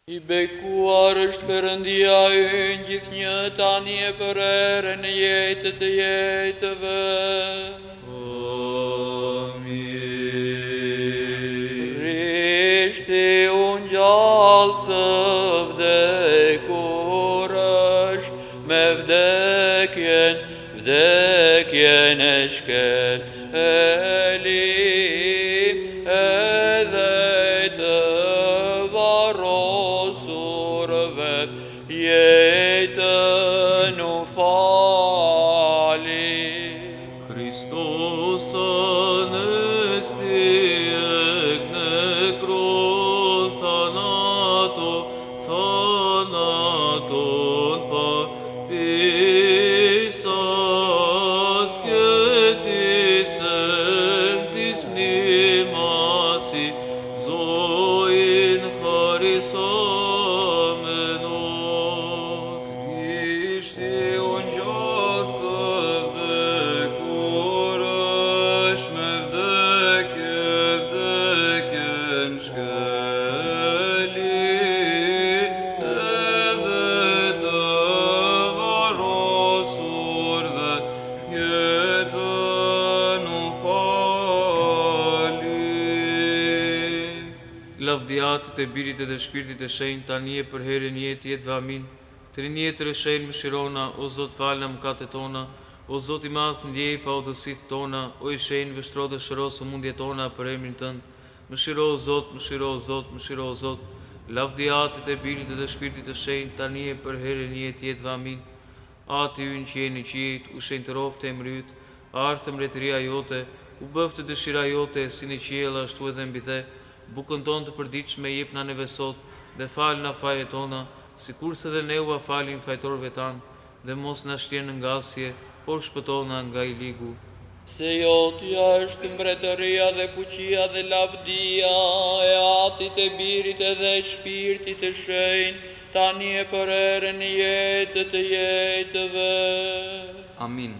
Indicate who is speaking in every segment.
Speaker 1: I bekuar është Perëndia ynë, gjithnjë tani e për erën e jetët të jetëve.
Speaker 2: Amin.
Speaker 1: Krishti unë gjallë së vdekur është, me vdekjen e shkel e lim, edhe të varrosurve jetën u fali.
Speaker 2: Hristos anesti ek nekron thanaton patisas ketisem tis nimasi zoin harisamenos.
Speaker 1: Krishti unë gjallë vdekur është, me vdekjen shkeli, edhe të varrosurve jetën u fali.
Speaker 2: Lavdiatet e Birit e të Shpirtit të Shenjtë, tani e për herën jetë jetëve amin. Trinjet e shenjtë mëshirona, o Zot falë në mëkatet tona, o Zot i madh ndjej pa udhësitë tona, o i shenjtë vështro dhe shëro sëmundjet tona për emrin tënd. Mëshiro o Zot, mëshiro o Zot, mëshiro o Zot. Lavdiatet e Birit e të Shpirtit të Shenjtë, tani e për herën jetë jetëve amin. Ati ynë që jeni qiejt, u shenjtëroftë emri yt, ardhë mbretëria jote, u bëftë dëshira jote, si në qiell ashtu edhe mbi the. Bukën tonë të përditshme jepna neve sot, dhe falë na fajet tona, sikurse dhe ne ua falim fajtorëve tanë, dhe mos na shtjen në ngasje, por shpëtona nga i ligu.
Speaker 1: Se jotja është mbretëria dhe fuqia dhe lavdia e Atit e Birit edhe e Shpirtit të Shenjtë, tani e për erën e jetët të jetëve.
Speaker 3: Amin.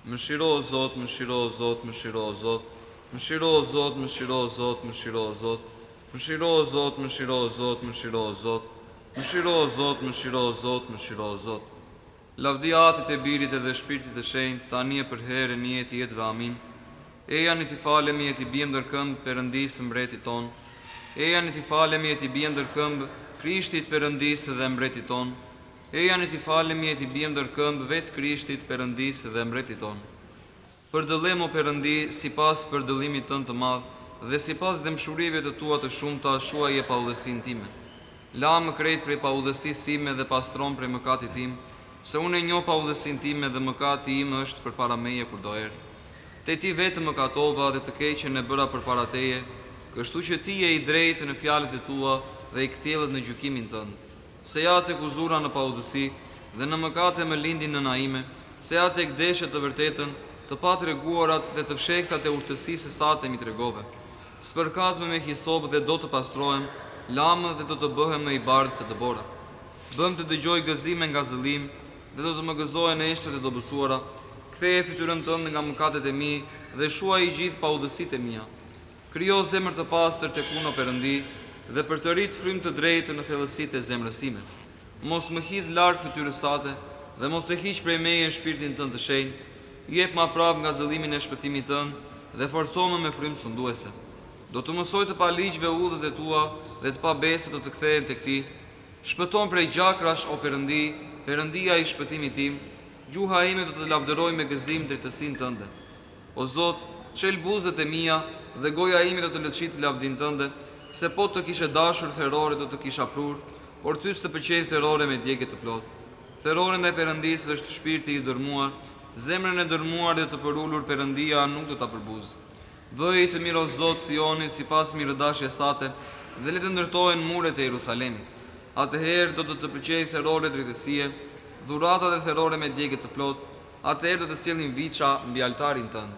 Speaker 3: Mëshiro o Zot, mëshiro o Zot, mëshiro o Zot. Mëshiro o Zot, mëshiro o Zot, mëshiro o Zot. Mëshiro o Zot, mëshiro o Zot, mëshiro o Zot. Mëshiro o Zot, mëshiro o Zot, mëshiro o Zot. Lavdiatit e Birit edhe Shpirtit të Shenjtë, tani e për herën e jetëve amin. Eja në t'i falemi e t'i biem ndër këmbë Perëndisë mbretit ton. Eja në t'i falemi e t'i biem ndër këmbë Krishtit Perëndisë dhe mbretit ton. Eja në t'i falemi e t'i biem ndër këmbë vetë Krishtit Perëndisë dhe mbretit ton. Përdëllim o Perëndi, sipas përdëllimit tënd të madh, dhe sipas dëmshurive të tua të shumta, shuaje paudhësinë time. La më krejt prej paudhësisë sime dhe pastron prej mëkatit tim, se unë e njoh paudhësinë time dhe mëkati im është përpara meje kurdo herë. Te ti vetëm mëkatova dhe të keqen e bëra përpara teje, kështu që ti je i drejtë në fjalët e tua dhe i kthjellët në gjykimin tënd. Se ja tek uzura në paudhësi dhe në mëkate më lindin nëna ime, se ja tek deshet të vërtetën, të patreguarat dhe të fshehtat e urtësisë sa të mi tregove. Spërkatme me hisop dhe do të pastrohem, lamë dhe do të bëhem më i bardhë se të bora. Bëm të dëgjoj gëzime nga zëllim dhe do të më gëzohen eshtrat e dobësuara. Ktheje fytyrën tënde nga mëkatet e mi dhe shuaj i gjithë paudhësitë e mia. Krijo zemër të pastër tek unë o Perëndi dhe për të rrit frymë të drejtë në thellësitë e zemrës sime. Mos më hidh larg fytyrës sate dhe mos e hiq prej meje shpirtin tënd të shenjtë. Jep ma prap nga zëllimin e shpëtimit tënd dhe forcome me frymë sunduese. Do të mësoj të pa ligjve udhët e tua dhe të pa besë do të kthehen tek ti. Shpëton prej gjakrash o Perëndi, Perëndia i shpëtimit tim. Gjuha ime do të lavdëroj me gëzim drejtësinë tënde. O Zot, çel buzët e mia dhe goja ime do të lëçit lavdin tënde, se po të kishe dashur therore do të kisha prur, por ty s'të pëlqej therore me djegje të plot. Therore ndaj Perëndisë është shpirti i dërmuar, zemrën e dërmuar dhe të përulur Perëndia nuk do ta përbuz. Bëj të mirë o Zot Sionit sipas mirëdashjes sate dhe le të ndërtohen muret e Jerusalemit. Atëherë do të pëlqejë therore drejtësie, dhurata dhe therore me djegje të plot. Atëherë do të sjellin viça mbi altarin tënd.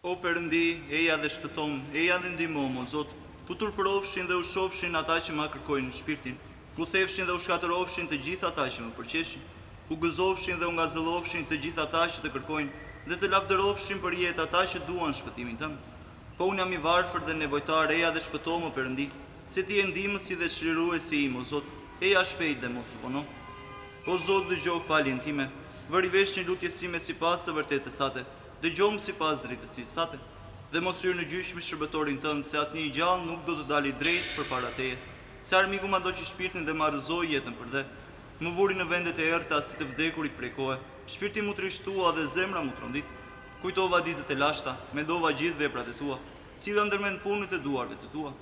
Speaker 4: O Perëndi, eja dhe shpëtom, eja dhe ndihmom o Zot, ku turpërofshin dhe u shofshin ata që ma kërkojnë shpirtin, ku thefshin dhe u shkatërofshin të gjithë ata që më përqeshin, ku gëzofshin dhe u ngazëllofshin të gjithë ata që të kërkojnë, dhe të lavdërofshin për jetë ata që duan shpëtimin tënd. Po unë jam i varfër dhe nevojtar, eja dhe shpëtom o Perëndi, se ti e ndihmësi dhe çliruesi im, o Zot, eja shpejt dhe mos u vono. O Zot, dëgjoj faljen time, vëri vesh një lutje sime sipas së vërtetës sate, dëgjom sipas drejtësisë sate, dhe mos hyr në gjyq me shërbëtorin tënd, se asnjë i gjallë nuk do të dalë drejt përpara teje. Se armiku ma do që shpirtin dhe ma rëzoi jetën për dhe. Më vuri në vendet e errta si të vdekurit prej kohe. Shpirti mu trishtua dhe zemra mu trondit. Kujtova ditët e lashta, mendova gjithë veprat e tua. Silla ndërmend punët e duarve të tua.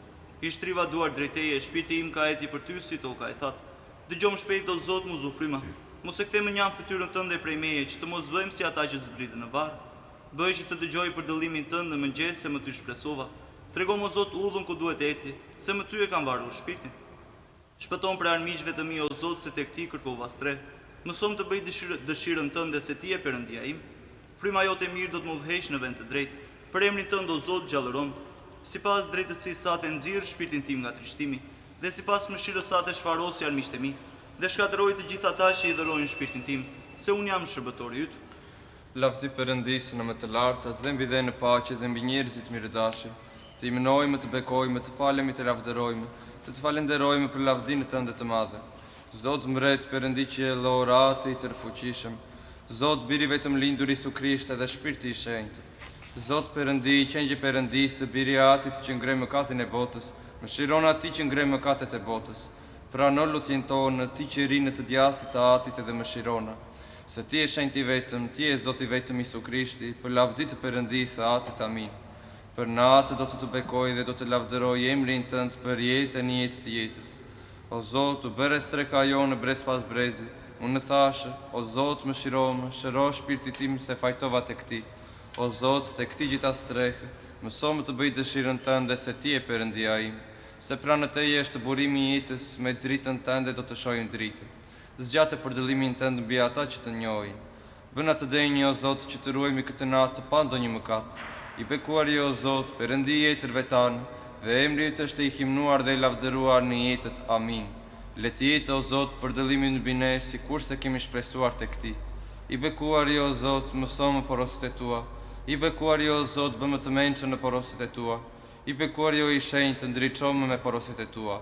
Speaker 4: I shtriva duar drejt teje, shpirti im ka eti për ty si toka e thatë. Dëgjom shpejt o Zot mu zufryma. Mos e kthe më njan fytyrën tënde prej meje, që të mos bëjmë si ata që zbritën në varr. Bëj që të dëgjoj për dëllimin tënd në mëngjes se më ty shpresova. Tregom o Zot udhën ku duhet eci, se më ty e kam varur shpirtin. Shpëton për armiqve të mi o Zot, se tek ti kërkova stre. Mësom të bëj dëshirën tënde, se ti e Perëndia im. Fryma jote mirë do të më udhëheq në vend të drejtë. Për emrin tënd o Zot gjallëron. Sipas drejtësisë sate nxirr shpirtin tim nga trishtimi, dhe sipas mëshirës sate shfarosi armiqtë e mi, dhe shkatërroj të gjithë ata që i dhërojnë shpirtin tim, se un jam shërbëtori yt.
Speaker 5: Lavdi Perëndisë në më të lartat dhe mbi dhe në paqe dhe mbi njerëzit mirëdashë. Të imenojmë, të bekojmë, të falemi, të lavdërojmë, të falenderojmë për lavdinë tënde të madhe. Zot mbret, Perëndi qiellorati i tërfuqishëm, Zot biri vetëm lindur Isu Krisht dhe Shpirti i Shenjtë. Zot Perëndi, qengji Perëndisë, biri atit që ngre mëkatin e botës, mëshiron ati që ngre mëkatet e botës. Prano lutjen tonë, ti që rinë të djathit të atit dhe mëshirona. Se ti e shenjti vetëm, ti e Zoti vetëm Isu Krishti, për lavdi të Perëndisë atit, amin. Për natë do të bekoj dhe do të lavdëroj emrin tënd për jetën e jetë të jetës. O Zot, u bëre streka jonë brez pas brezi, unë thashë, o Zot mëshirome, shëro shpirti tim se fajtova tek ti. O Zot, tek ti gjitha strehë, mëso më të bëj dëshirën tënde se ti e Perëndia im, se pranë teje është burimi i jetës, me dritën tënde do të shohim dritën. Zgjate për dëllimin tënd mbi ata që të njohin. Bëna të denjë o Zot që të ruajmë këtë natë pa ndonjë mëkat. I bekuari o Zot, Perëndi i jetërve tanë, dhe emri yt është i himnuar dhe i lavdëruar në jetët. Amin. Le të jetë o Zot për dëllimin mbi ne, sikurse kemi shpresuar tek ti. I bekuari o Zot, mëso më porosit e tua. I bekuari o Zot, bëmë të mençur në porosit e tua. I bekuari o i shenjtë, ndriçomë me porosit e tua.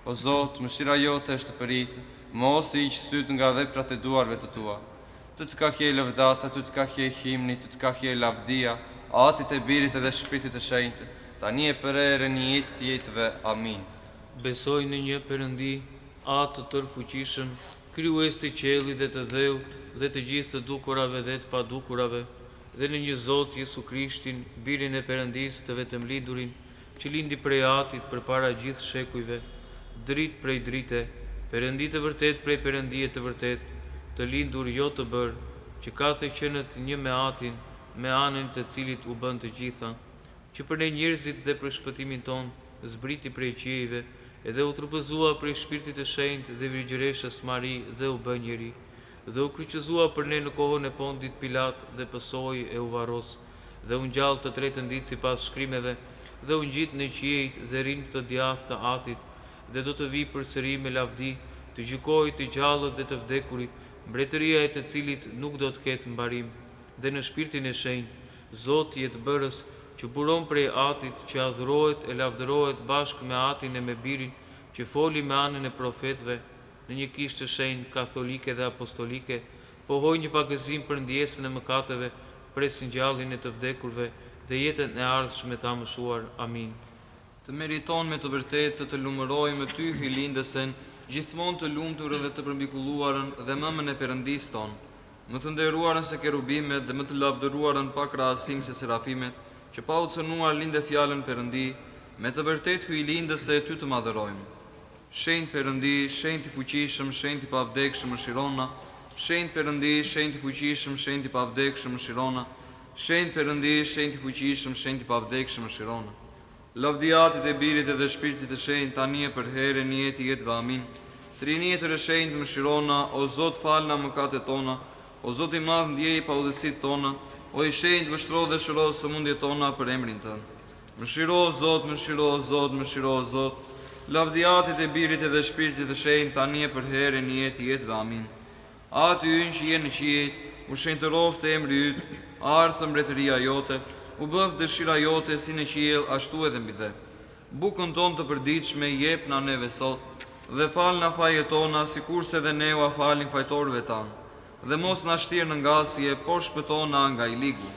Speaker 5: O Zot, mëshira jote është përitë, mos i hiq syt nga veprat e duarve të tua. Të ka hjej lëvdata, të ka hjej himni, të ka hjej lavdia, atit e birit edhe shpirtit të shenjtë, tani e për erën e jetë të jetëve. Amin.
Speaker 2: Besoj në një Perëndi, atë të tërfuqishëm, krijues të qiellit dhe të dheut, dhe të gjithë të dukurave dhe të padukurave, dhe në një Zot Jesu Krishtin, birin e Perëndisë të vetëm lindurin, që lindi prej atit përpara gjithë shekujve, dritë prej drite, Perëndi të vërtet prej Perëndie të vërtet, të lindur jo të bërë, që ka të qenët një me atin, me anën të cilit u bën të gjitha, që për ne njerëzit dhe për shpëtimin ton, zbriti prej qiejve, edhe u trupëzua prej shpirtit të shenjtë dhe virgjëreshës Mari dhe u bë njeri, dhe u kryqëzua për ne në kohën e Pontit Pilat dhe pësoi e u varros, dhe u ngjall të tretën ditë sipas shkrimeve, dhe u ngjit në qiejt dhe rinë të djathtë të atit, dhe do të vi përsëri me lavdi, të gjykojë të gjallët dhe të vdekurit, mbretëria e të cilit nuk do të ketë mbarim, dhe në shpirtin e shenjtë, Zoti i bërës, që buron prej atit, që adhurohet e lavdërohet bashkë me atin e me birin, që foli me anën e profetëve, në një kishë të shenjtë katolike dhe apostolike, pohoj një pagëzim për ndjesën e mëkateve, presin gjallin e të vdekurve dhe jetën e ardhshme ta mëshuar. Amin.
Speaker 3: Të meriton me të vërtetë të lumëroj me ty hylindesen, gjithmonë të lumtur dhe të përmbikulluarën dhe mëmën e Perëndisë tonë, më të nderuarën se kerubimet dhe më të lavdëruarën pa krahasim se serafimet, që pa u cënuar linde fjalën Perëndi, me të vërtetë hylindës se ty të madhërojmë. Shenjtë Perëndi, shenjtë i fuqishëm, shenjtë i pavdekshëm mëshirona, shenjtë Perëndi, shenjtë i fuqishëm, shenjtë i pavdekshëm mëshirona, shenjtë Perëndi, shenjtë i fuqishëm, shenjtë i pavdekshëm mëshirona. Lavdiatit e birit edhe shpirtit të shenjtë tani e për herën e jetëve. Amin. Trinjetër e shenjtë mëshirona, o Zot falna mëkatet tona, o Zot i madh ndjej pa udhësitë tona, o i shenjtë vështro dhe shëro sëmundjet tona për emrin tënd. Mëshiro o Zot, mëshiro o Zot, mëshiro o Zot. Lavdiatit e birit edhe shpirtit të shenjtë tani e për herën e jetëve. Amin. Aty ynë që je në qiejt, u shenjtëroft emri yt, ardhë mbretëria jote, u bëf dëshira jote si në qiell ashtu edhe mbi dhe. Bukën tonë të përditshme jep na neve sot, dhe fal na fajet tona sikurse dhe ne ua falim fajtorëve tanë. Dhe mos na shtirë në ngasje, por shpëtona nga i ligu.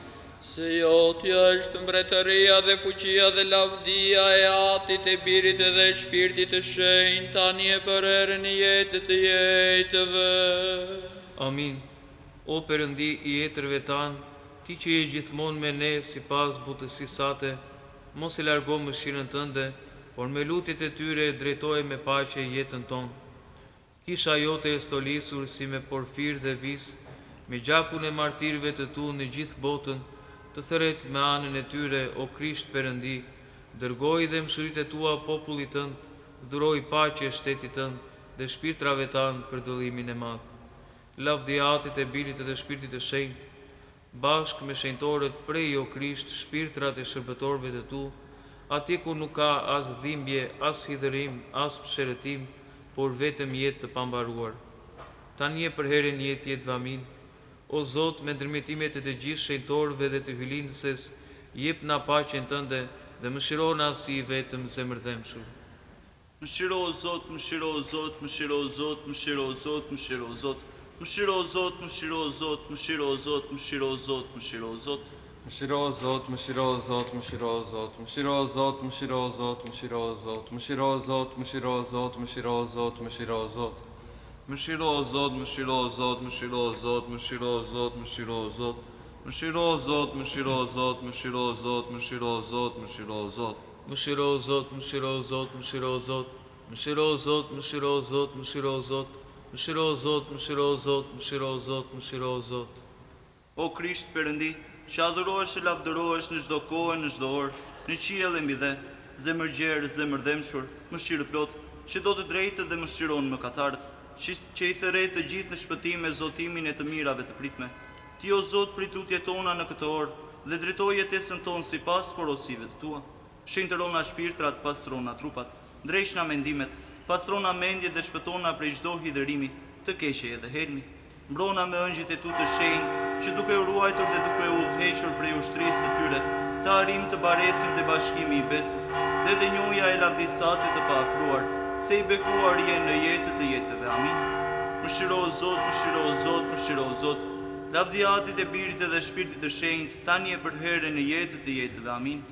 Speaker 1: Se jotja është mbretëria dhe fuqia dhe lavdia e Atit e Birit dhe Shpirtit të Shenjtë, tani e për erën e jetës të jetëve.
Speaker 2: Amin. O Perëndi i jetërve tanë, ti që je gjithmonë me ne sipas butësisë sate, mos e largo mëshirën tënde, por me lutjet e tyre drejtoje me paqe jetën tonë. Kisha jote e stolisur si me porfir dhe vis, me gjakun e martirëve të tu në gjithë botën, të thret me anën e tyre, o Krisht Perëndi, dërgoj dhe mëshirit e tua popullit tënd, dhuroj paqe shtetit tënd dhe shpirtrave tanë për dëllimin e madh. Lavdi Atit e Birit dhe Shpirtit të Shenjtë, bashk me shenjtorët prej o Krisht shpirtrat e shërbëtorëve të tu, atje ku nuk ka as dhimbje, as hidhërim, as pësherëtim, por vetëm jetë të pambaruar. Tani e për herën jetë amin. O Zot, me ndërmjetimet e të gjithë shenjtorëve dhe të hylindëses, jep na paqen tënde dhe mëshirona si i vetëm zemërdhemshur.
Speaker 4: Mëshiro o Zot, mëshiro o Zot, mëshiro o Zot, mëshiro o Zot, mëshiro o Zot. Mëshiro o Zot, mëshiro o Zot, mëshiro o Zot, mëshiro o Zot, mëshiro o Zot.
Speaker 5: Mëshiro o Zot, mëshiro o Zot, mëshiro o Zot, mëshiro o Zot, mëshiro o Zot, mëshiro o Zot, mëshiro o Zot, mëshiro o Zot, mëshiro o Zot, mëshiro o Zot.
Speaker 3: Mëshiro o Zot, mëshiro o Zot, mëshiro o Zot, mëshiro o Zot, mëshiro o Zot. Mëshiro o Zot, mëshiro o Zot, mëshiro o Zot, mëshiro o Zot, mëshiro o Zot.
Speaker 2: Mëshiro o Zot, mëshiro o Zot, mëshiro o Zot. Mëshiro o Zot, mëshiro o Zot, mëshiro o Zot. Mëshiro o Zot, mëshiro o Zot, mëshiro o Zot, mëshiro o Zot.
Speaker 4: O Krisht Perëndi, që adhurohesh e lavdërohesh në çdo kohë, në çdo orë, në qiell e mbi dhe, zemër gjerë, zemër dëmshur, mëshirë plot, që do të drejtë dhe mëshiron mëkatarët, që i thërret të gjithë në shpëtim me zotimin e të mirave të pritme. Ti o Zot, prit lutjet tona në këtë orë dhe drejtoj jetesën tonë sipas porosive të tua. Shenjtërona shpirtrat, pastrona trupat, ndrejshna mendimet, pastrona mendje dhe shpëtona prej çdo hidhërimi, të keqe dhe helmi. Mbrona me ëngjit e tu të shenjtë, që duke u ruajtur dhe duke u udhëhequr prej ushtrisë së tyre, të arrim të baresim dhe bashkimi i besës, dhe të njohja e lavdisate të paafruar, se i bekuar je në jetë të jetëve. Amin. Mëshiro o Zot, mëshiro o Zot, mëshiro o Zot. Lavdi Atit e Birit dhe Shpirtit të Shenjtë, tani e për herën në jetë të jetëve. Amin.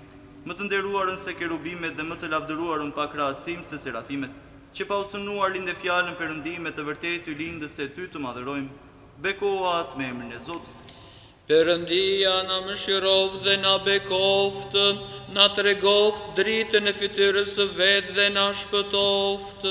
Speaker 4: Më të nderuarën se kerubimet dhe më të lavdëruarën pa krahasim se serafimet, që pa u cënuar lindë fjalën perëndime të vërtetë y lindës se ty të madhërojmë. Beko atë me emrin e Zotit.
Speaker 1: Perëndia na mëshirov dhe na bekoft, na tregoft dritën e fytyrës së vet dhe na shpëtoft.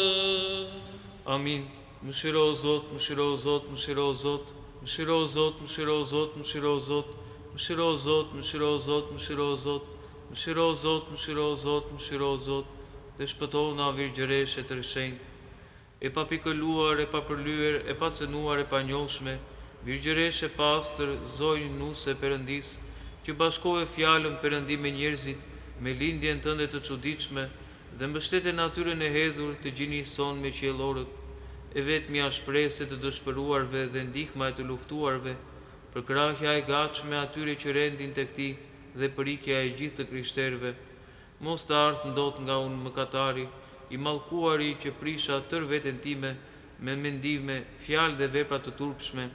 Speaker 2: Amin. Mëshiro o Zot, mëshiro o Zot, mëshiro o Zot. Mëshiro o Zot, mëshiro o Zot, mëshiro o Zot. Mëshiro o Zot, mëshiro o Zot, mëshiro o Zot. Mëshiro o Zot, mëshiro o Zot, mëshiro o Zot. Dhe shpëtona virgjëreshe të shenjtë, e pa pikëlluar, e pa përlyer, e pa cënuar, e pa njohshme, virgjëreshe pastër, zojë nuse Perëndis, që bashkove fjalën Perëndi me njerëzit, me lindjen tënde të çuditshme, dhe mbështete natyrën e hedhur të gjinisë son me qiellorët, e vetmja shpresë të dëshpëruarve dhe ndihma e të luftuarve, përkrahja e gatshme atyre që rendin tek ti dhe përikja e gjithë të krishterëve. Mos të ardhë ndot nga unë mëkatari, i mallkuari që prisha tër veten time me mendime, fjalë dhe vepra të turpshme,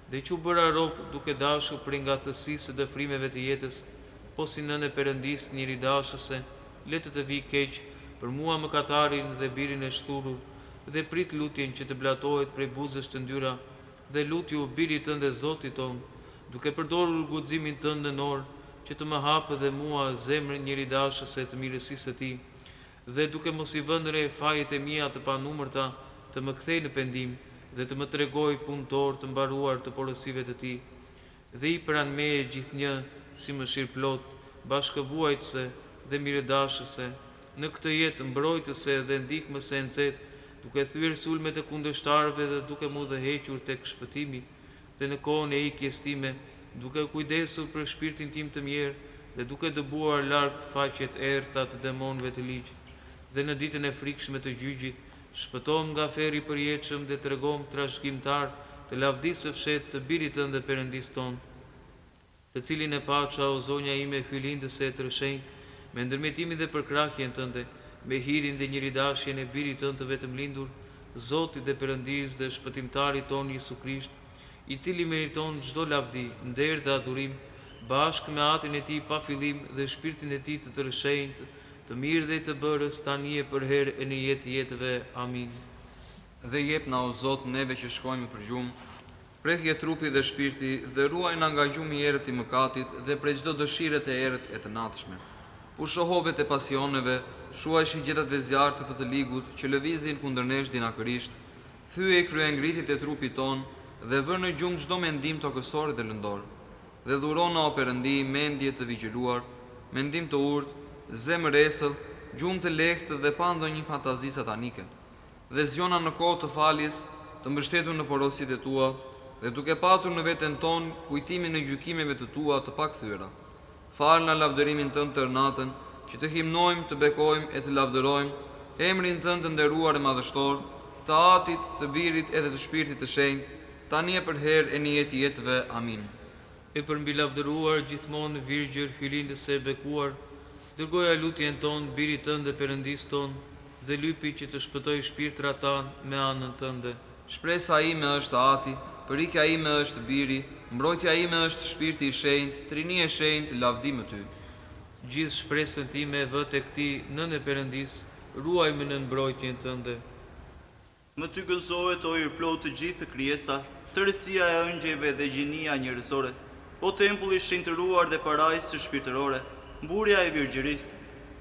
Speaker 2: dhe që u bëra rob duke dashur prej ngathësisë dhe frimeve të jetës, po si nënë e Perëndis njëri dashëse, le të vi keq për mua mëkatarin dhe birin e shturur, dhe prit lutjen që të blatohet prej buzësh të ndyra, dhe lutju birit tënde Zotit ton, duke përdorur guximin tënd nënor, që të më hapë dhe mua zemrën njëri dashëse të mirësisë të ti, dhe duke mos i vënë re fajet e mia të panumërta, të më kthej në pendim, dhe të më tregoj punëtor të mbaruar të porosive të ti, dhe i pranë meje gjithnjë si mëshirë plot, bashkëvuajtëse dhe mirëdashëse, në këtë jetë mbrojtëse dhe ndihmëse e nxehtë, duke thyer sulmet e kundërshtarëve dhe duke mu udhëhequr tek shpëtimi, dhe në kohën e ikjes time, duke kujdesur për shpirtin tim të mirë dhe duke dëbuar larg faqet errta të demonëve të ligj, dhe në ditën e frikshme të gjyqit, shpëtom nga ferri i përjetshëm dhe tregom trashëgimtar të lavdisë së fshehtë të birit tënd dhe Perëndis ton, të cilin e paça o zonja ime hyjlindëse e të shenjtë, me ndërmjetimin dhe përkrahjen tënde, me hirin dhe njeridashjen e birit tënd të vetëm lindur, Zotit dhe Perëndis dhe shpëtimtarit ton Jesu Krisht, i cili meriton çdo lavdi, nder dhe adhurim, bashkë me atin e tij pa fillim dhe shpirtin e tij të tërëshenjtë, të mirë dhe të bërës, tani e përherë e në jetë jetëve. Amin.
Speaker 3: Dhe jepna o Zot neve që shkojmë për gjumë, prehje trupi dhe shpirti dhe ruajna nga gjumi i errët i mëkatit dhe prej çdo dëshire të errët e të natshme. Pushohovet e pasioneve, shuajshi gjetat e zjarrtë të ligut që lëvizin kundër nesh dinakërisht, thyej kryengritit e trupit ton dhe vë në gjumë çdo mendim tokësor dhe lëndor. Dhe dhurona o Perëndi mendje të vigjeluar, mendim të urtë, zemër esëll, gjumë të lehtë dhe pa ndonjë fantazi satanike. Dhe zjona në kohë të faljes, të mbështetur në porosit e tua, dhe duke patur në veten ton kujtimin e gjykimeve të tua të pakthyera. Falë në lavdërimin tënd të natën, që të himnojmë, të bekojmë e të lavdërojmë emrin tënd të nderuar e madhështor, të Atit, të Birit edhe të Shpirtit të Shenjtë, tani e për herë e në jetë jetëve. Amin.
Speaker 2: E për mbi lavdëruar gjithmonë Virgjër, Hylindës e bekuar, dërgoja lutjen ton Birit tënd dhe Perëndis ton, dhe lypi që të shpëtoj shpirtrat tanë me anën tënde.
Speaker 3: Shpresa ime është Ati, përikja ime është Biri, mbrojtja ime është Shpirti i Shenjtë, Trini e Shenjtë, lavdim ty.
Speaker 2: Gjithë shpresën time vë tek ti, Nën e Perëndis, ruajmë në mbrojtjen tënde.
Speaker 4: Më ty gëzohet o i plot të gjithë të krijesa, tërësia e ëngjëve dhe gjinia njerëzore, o tempulli shenjtëruar dhe parajsë shpirtërore, mburja e virgjërisë,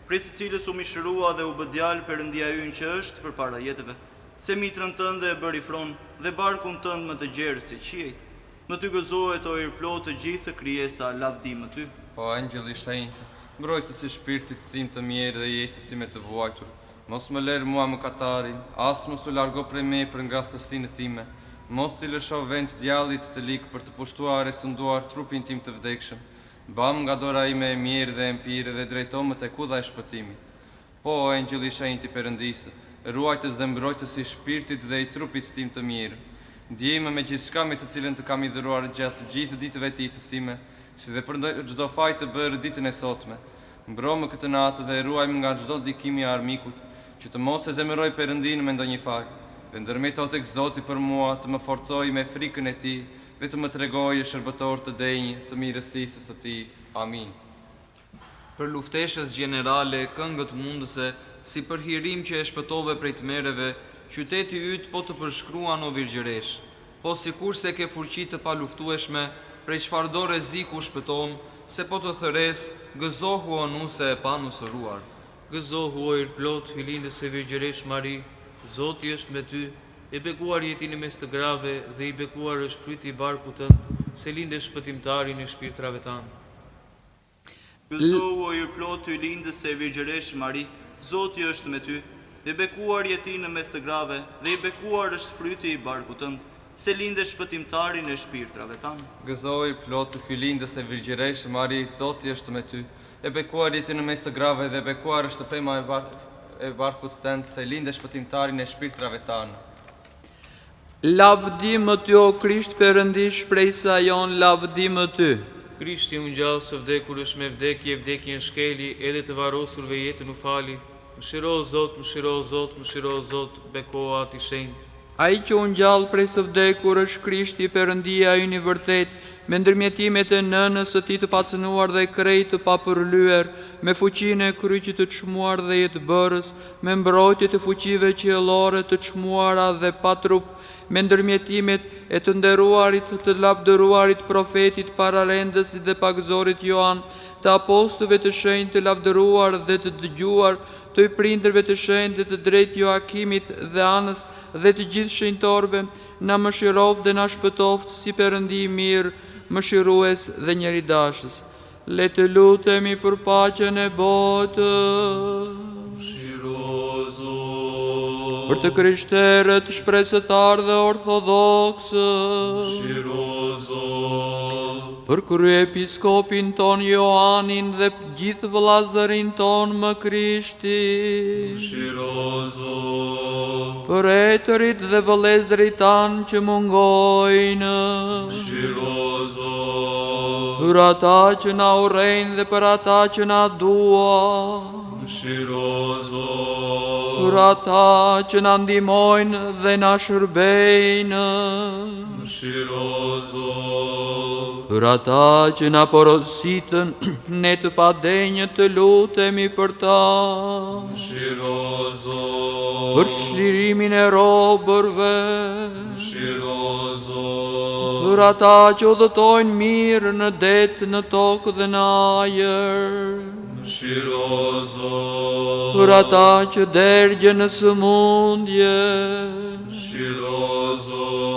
Speaker 4: prej së cilës u mishërua dhe u bë djalë Perëndia ynë që është përpara jetëve, se mitrën tënde e bëri fron dhe barkun tënd më të gjerë se qiejt. Më ty gëzohet o i plot të gjithë të krijesa, lavdim ty.
Speaker 5: O angjëll i shenjtë, mbrojtës i shpirtit tim të mirë dhe jetës time të vuajtur, mos më lërë mua mëkatarin, as mos u largo prej me për nga thësinë time, mos i lësho vend djallit të lik për të pushtuar e sunduar trupin tim të vdekshëm, bam nga dora ime e mirë dhe empire dhe drejto më tek udha e shpëtimit. Po, o angjëll i shenjtë i Perëndisë, ruajtës dhe mbrojtës i shpirtit dhe i trupit tim të mirë, ndjejmë me gjithçka me të cilën të kam i dhuruar gjatë gjithë ditëve të jetës time, si dhe për çdo faj të bërë ditën e sotme. Mbrojmë këtë natë dhe ruajmë nga çdo ndikimi i armikut, që të mos e zemëroj Perëndinë me ndonjë faj, dhe ndërmeto tek Zoti për mua të më forcojë me frikën e Tij dhe të më tregojë shërbëtor të denjë të mirësisë së Tij. Amin.
Speaker 3: Për lufteshës gjenerale, këngët mundëse, si për hirim që e shpëtove prej tmerreve, qyteti yt po të përshkruan o virgjëresh, po sikur se ke fuqi të paluftueshme, prej çfarëdo rreziku shpëtom, se po të thëres, gëzohu o nuse e pa nusëruar.
Speaker 2: Gëzohu o i plot, Hylindës e virgjëresh Mari, Zoti është me ty, e bekuar jeti në mes të grave dhe i bekuar është fryti i barkut tënd, se linde shpëtimtarin e shpirtrave tanë.
Speaker 4: Gëzohu o i plot, Hylindës e virgjëresh Mari, Zoti është me ty, e bekuar jeti në mes të grave dhe i bekuar është fryti i barkut tënd, se linde shpëtimtarin e shpirtrave tanë.
Speaker 5: Gëzoj plot të Hylindës e virgjëresh Mari, Zoti është me ty, e bekuar jeti në mes të grave dhe e bekuar është pema e barkut tënd, se linde shpëtimtarin e shpirtrave tanë.
Speaker 1: Lavdim ty o Krisht Perëndi, shpresa jon, lavdim ty.
Speaker 2: Krishti u ngjall së vdekur është me vdekje, vdekjen shkeli, edhe të varrosurve jetën u fali. Mëshiro o Zot, mëshiro o Zot, mëshiro o Zot, beko Ati i shenjtë.
Speaker 1: Ai që u ngjall prej së vdekur është Krishti, Perëndia ynë i vërtet, me ndërmjetimet e nënës së Tij të pacënuar dhe krejt të papërlyer, me fuqinë e kryqit të çmuar dhe jetëbërës, me mbrojtjet e fuqive qiellore të çmuara dhe pa trup, me ndërmjetimet e të nderuarit të lavdëruarit profetit paralendësit dhe pagzorit Joan, të apostëve të shenjtë të lavdëruar dhe të dëgjuar, të i prindërve të shenjtë dhe të drejt Joakimit dhe Anës dhe të gjithë shenjtorëve, na mëshiroft dhe na shpëtoft si Perëndi i mirë, mëshirues dhe njeridashës. Le të lutemi për paqen e botës. Për të krishterët shpresëtar dhe orthodoksë. Për kryepiskopin ton Joanin dhe gjithë vëllazërin ton më Krishti. Për etërit dhe vëllezërit tan që mungojnë. Për ata që na urrejnë dhe për ata që na duan. Për ata që na ndihmojnë dhe na shërbejnë.
Speaker 2: Mëshiro Zot.
Speaker 1: Për ata që na porositën, ne të padenjë të lutemi për ta.
Speaker 2: Mëshiro Zot.
Speaker 1: Për çlirimin e robërve.
Speaker 2: Mëshiro Zot.
Speaker 1: Për ata që udhëtojnë mirë në det, në tokë dhe në ajër.
Speaker 2: Mëshiro Zot.
Speaker 1: Për ata që dergjen në sëmundje.
Speaker 2: Mëshiro Zot.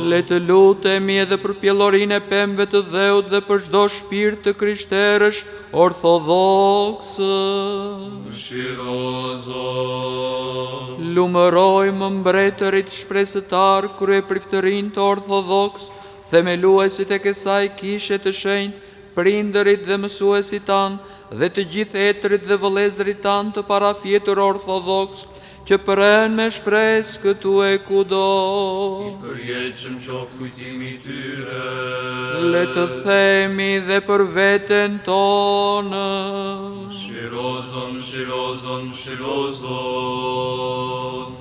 Speaker 1: Le të lutemi edhe për pjellorinë e pemëve të dheut dhe për çdo shpirt të krishterësh orthodoksë.
Speaker 2: Mëshiro Zot.
Speaker 1: Lumërojmë mbretërit shpresëtar, kryepriftërinë të orthodoks, themeluesit e kësaj kishe të shenjtë, prindërit dhe mësuesit tanë, dhe të gjithë etrit dhe vëllezërit tanë të parafjetur orthodoks, që përën me shpresë këtu e kudo.
Speaker 2: Përjetshëm qoftë kujtimi i tyre.
Speaker 1: Le të themi dhe për veten tonë.
Speaker 2: Mëshiro Zot, mëshiro Zot, mëshiro Zot.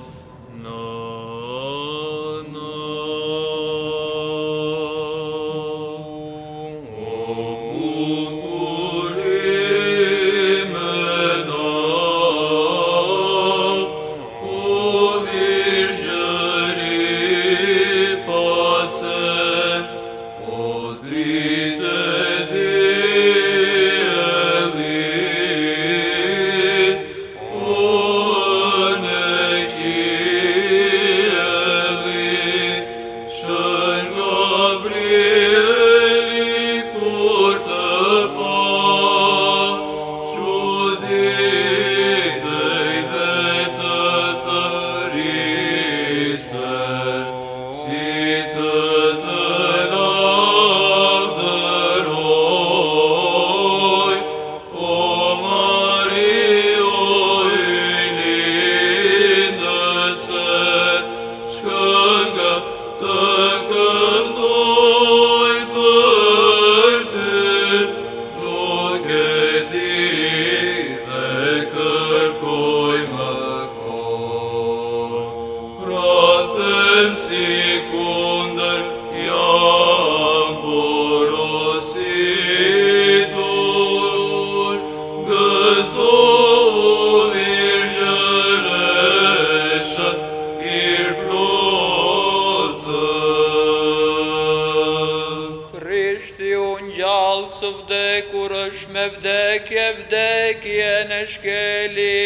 Speaker 1: Me vdekje në shkeli,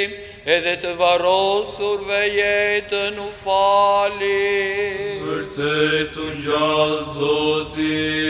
Speaker 1: edhe të varrosurve jetën u fali.
Speaker 2: Vërtet u ngjall Zoti.